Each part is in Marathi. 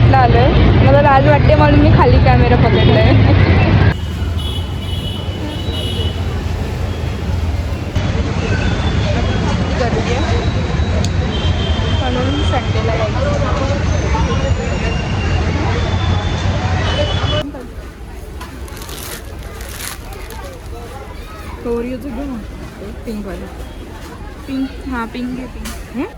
स्पॉटला आलो आहे. मला लाज वाटते म्हणून मी खाली कॅमेरा पकडला आहे. गर्दी आहे म्हणून संडेला यायचं. ओरिओचं घेऊ ना पिंकवाला. पिंक हां पिंक घे पिंक.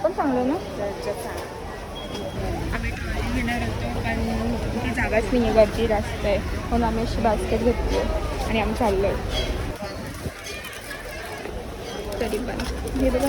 पण चांगलं ना. आम्ही ट्रॉली घेणार होतो पण ती जागाच नाही आहे, गर्दी जास्त आहे म्हणून आम्ही अशी बास्केट घेतली आणि आम्ही चाललो आहे. तरी पण हे बघा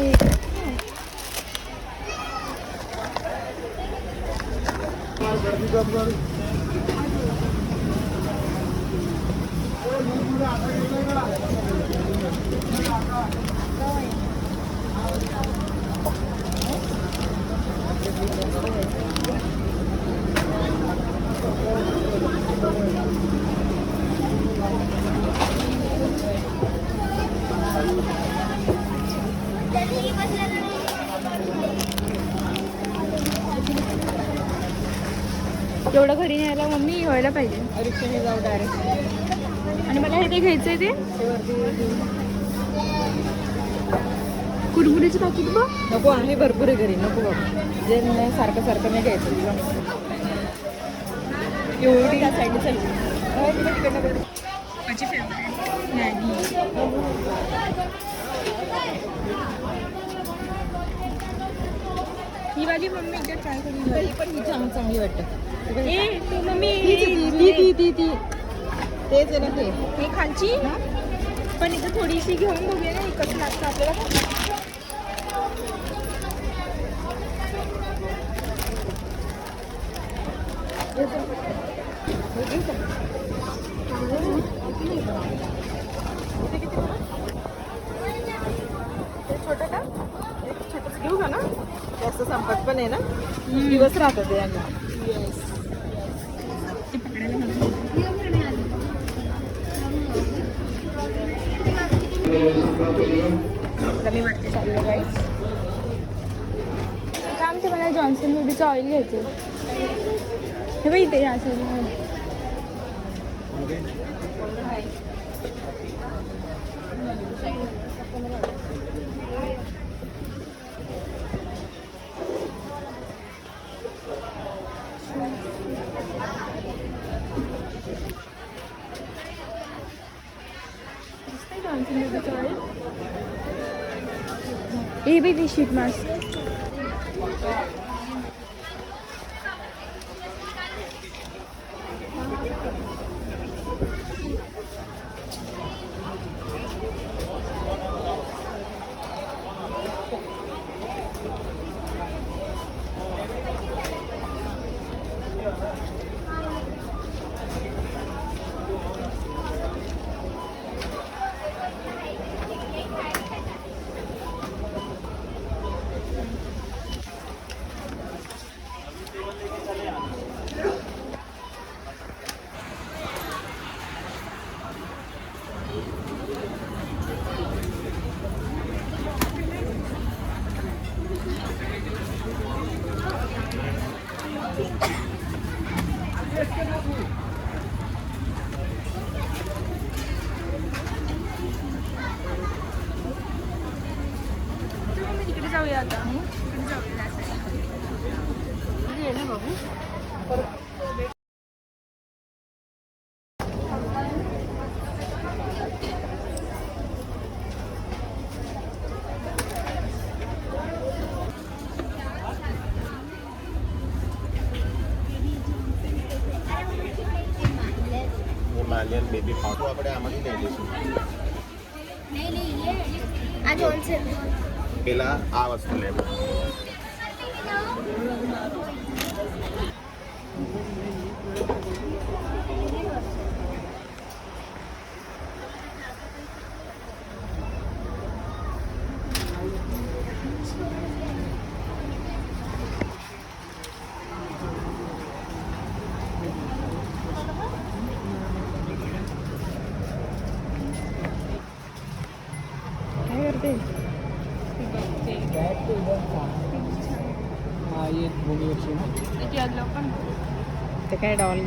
एवढं घरी न्यायला मम्मी व्हायला पाहिजे. रिक्षाने जाऊ डायरेक्ट. आणि मला हे ते घ्यायचं आहे ते कुरमुरीचं पाकिट बघ. नको आहे भरपूर आहे घरी. नको बाबा जे नाही सारखं सारखं नाही घ्यायचं तुला. एवढी त्या साईडने चालली. माझी फेवरेट मॅगी. ही वाली मम्मी एकदा ट्राय करून ही पण ही चांगली वाटतं. ए तू मम्मी ती तेच आहे ना ते. हे खालची पण इथं थोडीशी घेऊन बघूया ना कसं लागतं आपल्याला. छोटं का एक छोटंच घेऊ का ना. जास्त संपत पण आहे ना. दिवस राहतात ते यांना. ते पकडायला मी वाटते चाललं गाईस. काम ते मला जॉन्सन बेबीचं ऑइल घ्यायचं. हे बाई ते असं जॉन्सन बेबीचं ऑइल. ए बेबी शीट मास्क. जाऊया आता. हिमालयन बेबी पावडर આપણે આમાંથી લઈ લઈશું. આ જોન્સન પેલા આ વસ્તુ લેવું. येलो पण ते काय डॉल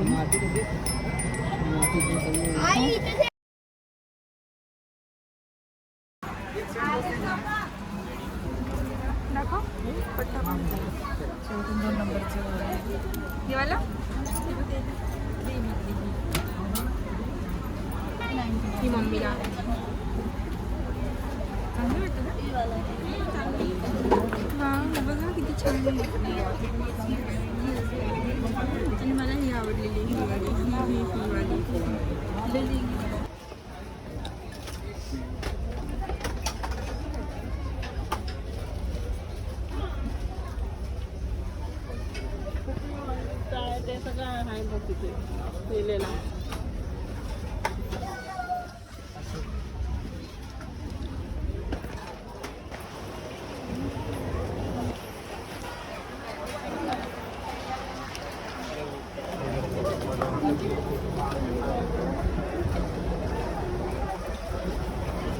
दाखव पट्टा पण. 2 नंबरचं हे वाला ही मम्मीला चांगली वाटतं ना. हा बघा किती छान आहे. आणि मला ही आवडलेली ही वाली ही वाली. ते सगळं आहे बघ तिथे लिहिलेलं.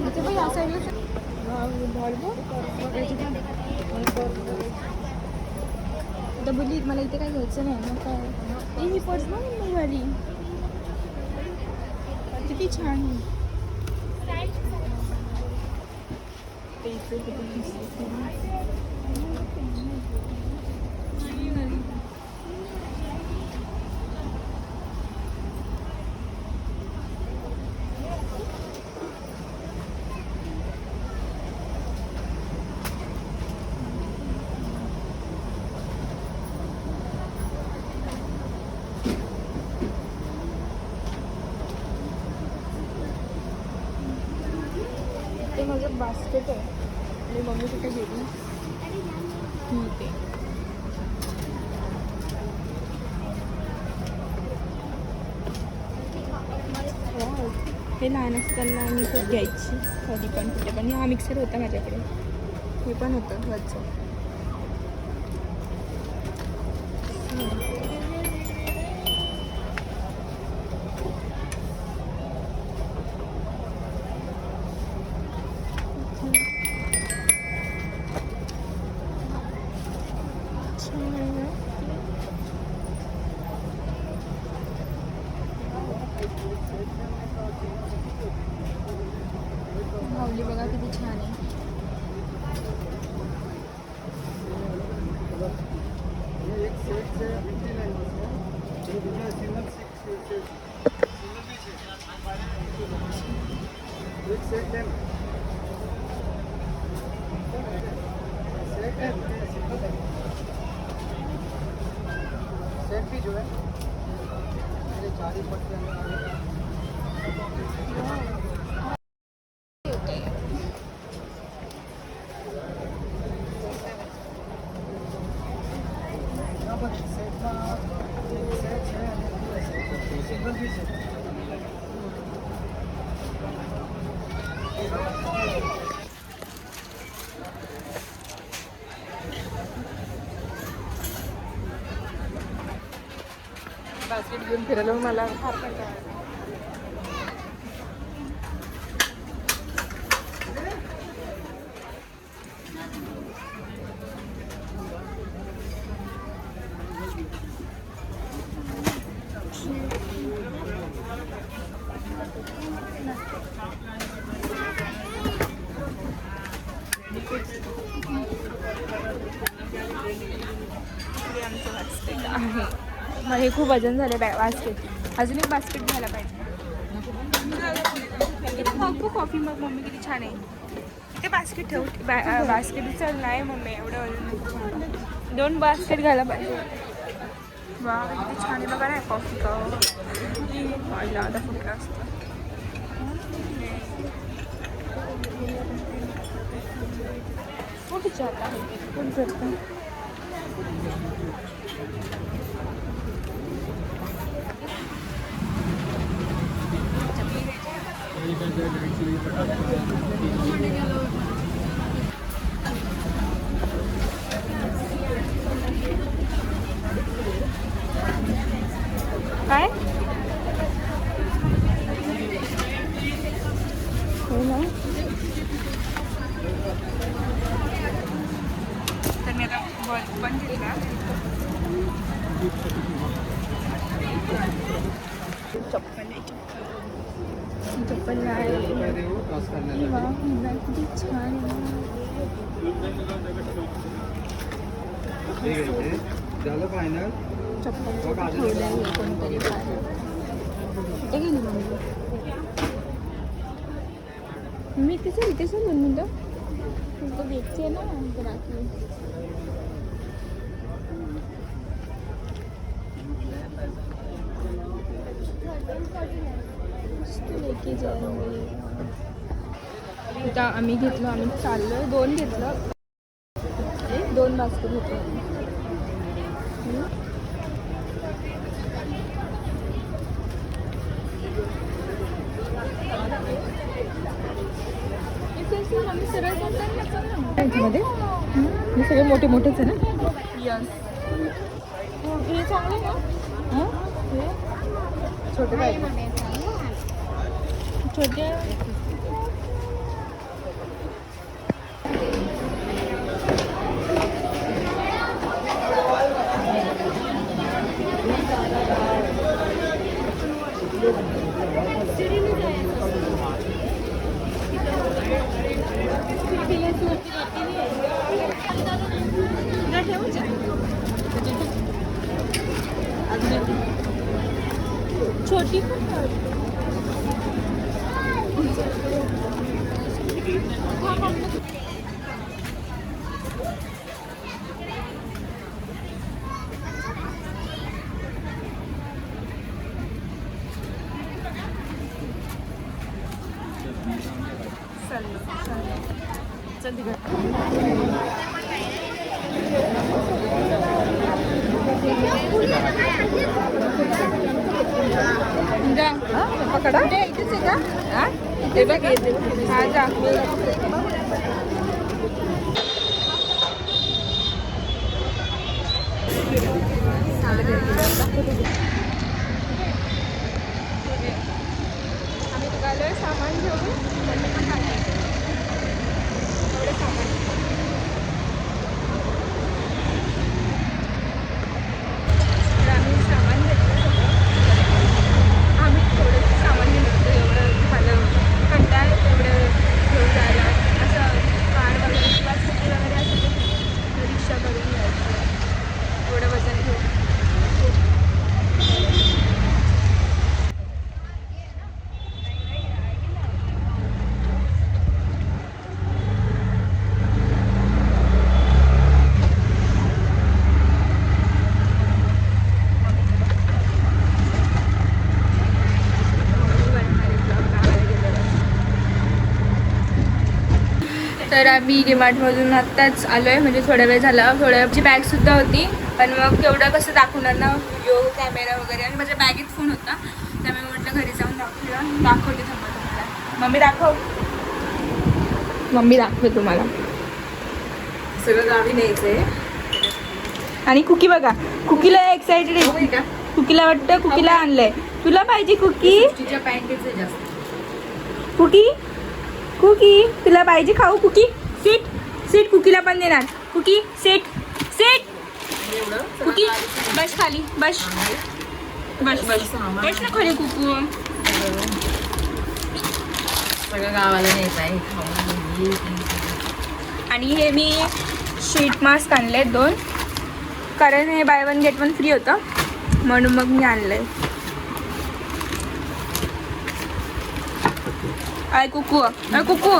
इथे पण या साईडला आता बोलली मला इथे काय घ्यायचं नाही मग काय ही पर्स ना मम्मी वाली किती छान आहे. ते माझं बास्केट आहे आणि मम्मी कुठे गेली ठीक आहे. हे लहान असताना मी खूप घ्यायची कधी पण कुठे पण. हा मिक्सर होता माझ्याकडे हे पण होतं वरचं. माऊली बघा किती छान आहे. सेट भी जो है मेरे 40 पट्टे सिंगल पीस है. बास्केट घेऊन फिरायला मला फार कंटाळा आला. आमचं बास्केट आहे. मला हे खूप वजन झालं बास्केट. अजून एक बास्केट घ्यायला पाहिजे. इथे बघ कॉफी मग मम्मी किती छान आहे. इथे बास्केट ठेव. बास्केट चल नाही मम्मी एवढं वजन नको. 2 बास्केट घ्यायला पाहिजे. वा किती छान आहे बघा ना कॉफी कप. पाहिला आता फुटलं असतं. कुठे जात आहे कोण करतं. काय हो ना. तर मी आता बंद केली का चप्पल आहे, चप्पल आहे. वा, किती छान आहे. झालं फायनल. चप्पल ठेवलं आहे कोणतरी बाहेर. कुठे गेली मी तिथे इथेच दोन मिनटं तुमचं देखते ना रात्री. इथं आम्ही घेतलो, आम्ही चाललो 2 घेतलं, 2 बास्केट घेतलं. ह्याच्यामध्ये हे सगळे मोठे मोठेच आहे ना. यस, हे चांगलं आहे ना. छोटे पाहिजे. छोटे छोटी चल तिकडे. पकडा इथेच आहे का? ते बघ येते. हा जा. आम्ही निघालोय सामान घेऊन. एवढं सामान तर आम्ही सामान घेतलं सगळं. आम्ही थोडंसं सामान घेतलं होतं, एवढं झालं कंटाळ एवढं घेऊन जायला. असं कार वगैरे किंवा स्कूटी वगैरे असेल तर रिक्षा करून जायचं, एवढं वजन घेऊन. तर आम्ही डीमार्टमधून आत्ताच आलो आहे, म्हणजे थोडा वेळ झाला. थोड्याची बॅगसुद्धा होती, पण मग तेवढं कसं दाखवणार ना, व्हिडिओ कॅमेरा वगैरे. आणि माझ्या बॅगेत फोन होता, त्यामुळे म्हटलं घरी जाऊन दाखवते थांबा तुम्हाला. मम्मी दाखव, मम्मी दाखवे तुम्हाला. सगळं गावी न्यायचंय. आणि कुकी बघा, कुकीला एक्साइटेड आहे. कुकीला वाटतं कुकीला आणलंय. तुला पाहिजे कुकी? तिच्या पॅन्टीचं जास्त. कुकी कुकी तुला पाहिजे खाऊ? कुकी सीट सीट कुकीला पण देणार. कुकी सीट सीट. कुकी बस खाली, बस बस बस बस ना खाली. कुकू सगळं गावाला न्यायचं आहे. आणि हे मी शीट मास्क आणले 2, कारण हे बाय 1 गेट 1 फ्री होतं, म्हणून मग मी आणलंय. आय कुकू, आय कुकू.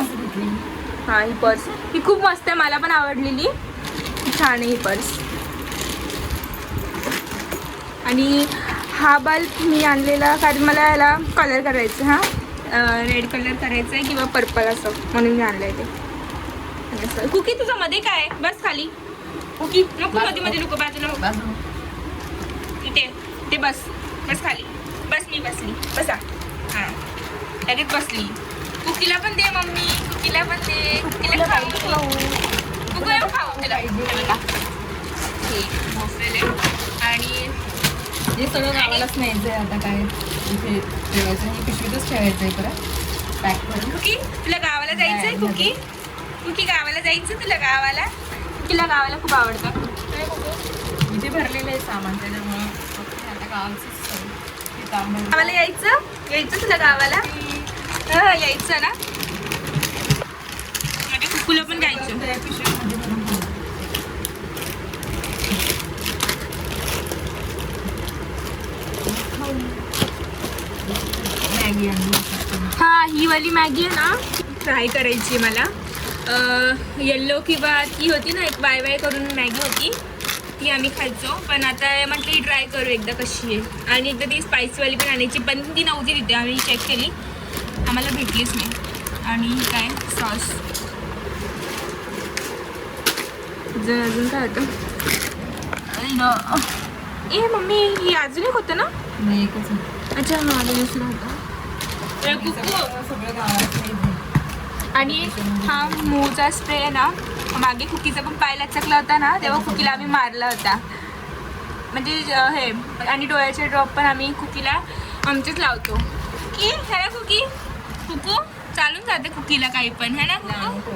हां, ही पर्स ही खूप मस्त आहे, मला पण आवडलेली. छान आहे ही पर्स. आणि हा बल्ब मी आणलेला कारण मला याला कलर करायचं. हां, रेड कलर करायचं आहे किंवा पर्पल असं, म्हणून मी आणलं आहे ते. कुकी तुझं मध्ये काय आहे? बस खाली. कुकी नको मध्ये मध्ये नको, बाजूला नको. ते ते बस बस खाली. बस मी बसली. बसा. हां, लगेच बसली. कुकीला पण दे मम्मी, कुकीला पण दे. कुकीला खाऊ. कुकीला खाऊ तिला. आणि हे सगळं गावालाच न्यायचं आहे. आता काय इथे ठेवायचं, हे पिशवीतच ठेवायचं आहे परत पॅक करून. कुकी तुला गावाला जायचंय? कुकी कुकी गावाला जायचं तुला? गावाला कुकीला गावाला खूप आवडतं. इथे भरलेलं आहे सामान, त्याच्यामुळं आता गावाचंच गावाला यायचं तुला गावाला? यायचं ना. माझ्या कुकूला पण द्यायचं. मॅगी आणली. हा, ही वाली मॅगी आहे ना, फ्राय करायची मला. येल्लो किंवा ती होती ना एक वाय करून मॅगी होती, ती आम्ही खायचो. पण आता म्हटलं ही ट्राय करू एकदा कशी आहे. आणि एकदा ती स्पायसीवाली पण आणायची, पण ती नव्हती तिथे. आम्ही चेक केली, आम्हाला भेटलीच नाही. आणि काय सॉस अजून काय होतं? ए मम्मी, ही अजून एक होतं ना? नाही, एकच आहे. अच्छा, हा दुसरं होतं. सगळं गावात. आणि हा मूचा स्प्रे आहे ना, मागे कुकीचा पण पाय लचकला होता ना, तेव्हा कुकीला आम्ही मारला होता. म्हणजे हे, आणि डोळ्याचे ड्रॉप पण आम्ही कुकीला आमचेच लावतो. की है ना कुकी? कुकू चालून जाते कुकीला काही पण, है ना कुकू?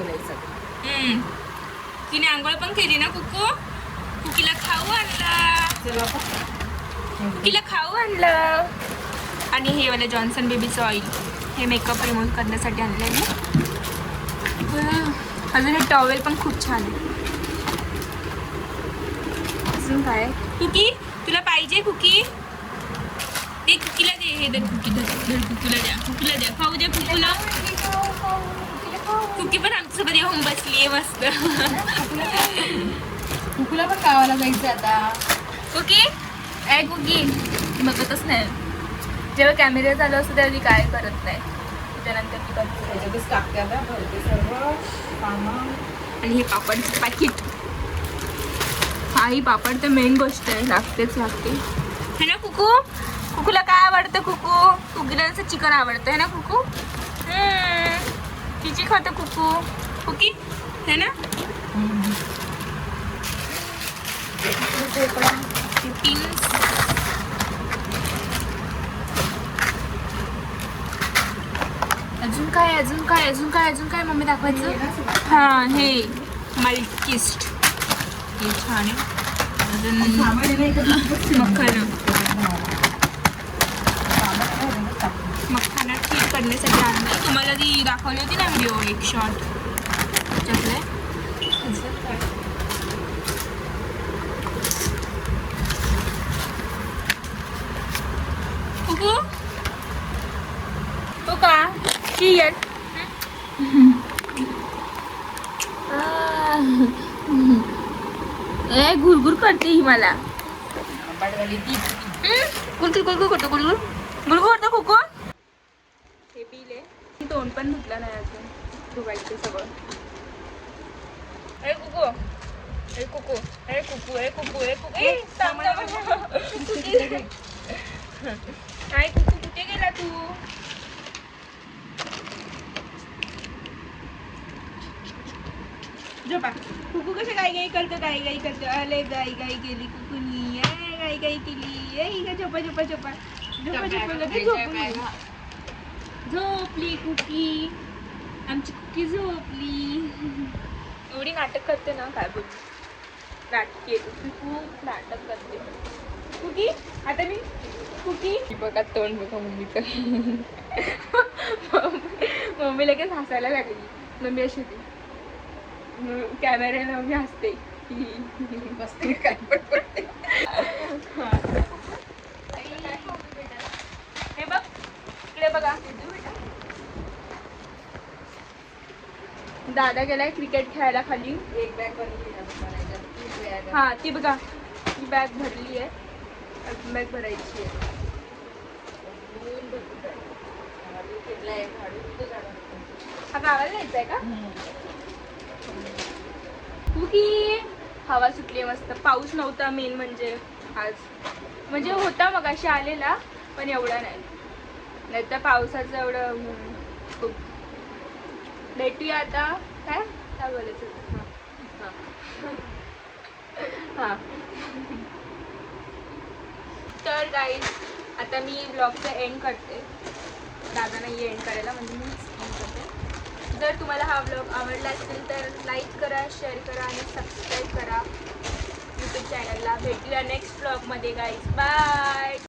तिने आंघोळ पण केली ना कुकू. कुकीला खाऊ आणला, कुकीला खाऊ आणलं. आणि हे वाला जॉन्सन बेबीचं ऑइल, हे मेकअप रिमूव्ह करण्यासाठी आणलं आहे. अजून हे टॉवेल पण खूप छान आहे. अजून काय? कुकी तुला पाहिजे कुकी? ते कुकीला दे. हे दर कुकी, दर कुकीला द्या, कुकीला द्या, खाऊ द्या कुकीला. कुकी पण आमच्यासोबत येऊन बसली आहे मस्त. कुकूला पण गावाला जायचं आता. कुकी ए कुकी बघतच नाही. जेव्हा कॅमेरा चालू असतो तेव्हा ती काय करत नाही. त्यानंतर ती करते. त्याच्यातच टाकते आता, भरते सर्व कामं. आणि हे पापडचं पॅकेट. हा, ही पापड तर मेन गोष्ट आहे, लागतेच लागते. है ना कुकू? कुकूला काय आवडतं कुकू? कुकीला असं चिकन आवडतं, है ना कुकू? तिची खातं कुकू. कुकी है ना? अजून काय मम्मी दाखवायचं? हां, हे मल्किस्ट, हे छान आहे. अजून मखाना ठीक करण्यासाठी आणलं. तुम्हाला ती दाखवली होती ना व्हिडिओ, एक शॉर्ट त्याच्यातलं. कुकू तो का चियर ए गुरगुर करते ही मला. गुलगुल गुलगुल करतो, गुलगुल गुलगुल करतो कुकू. हे बिल आहे. तोंड पण धुतला नाही अजून, धुवायचं सगळं. अरे कुकू, अरे कुकू, अरे कुकू, अरे कुकू, अरे कुकू. काय कुकू, कुठे गेला तू? झोपा. कुकू कसं गाई करतो, गाई करतो. अरे गाई केली कुकूनी, गाई केली. झोपा झोपा झोपा झोपा झोपा लगेच झोपली. झोपली कुकी, आमची कुकी झोपली. एवढी नाटक करते ना, काय बोल. नाटकी आहे, खूप नाटक करते कुकी. आता मी कुकी बघा, तोंड बघा मम्मीचं. मम्मी लगेच हसायला लागली. मम्मी अशी होती कॅमेऱ्याला, मम्मी हसते. बसते काय पण. हे बघ इकडे बघा, दादा गेलाय क्रिकेट खेळायला खाली. एक बॅग बनली. हा, ती बघा, ती बॅग भरली आहे. अजून बॅग भरायची आहे. हा गावाला जायचं आहे का? कुकी हवा सुटली मस्त. पाऊस नव्हता मेन म्हणजे आज, म्हणजे होता मग अशी आलेला, पण एवढा नाही तर पावसाचं एवढं खूप. भेटूया आता. काय बोलायचं? हां तर गाईज, आता मी ब्लॉगचं एंड करते. दादा नाही एंड करायला, म्हणजे मी एंड करते. जर तुम्हाला हा ब्लॉग आवडला असेल तर लाईक करा, शेअर करा आणि सबस्क्राईब करा यूट्यूब चॅनलला. भेटूया नेक्स्ट ब्लॉगमध्ये गाईज. बाय.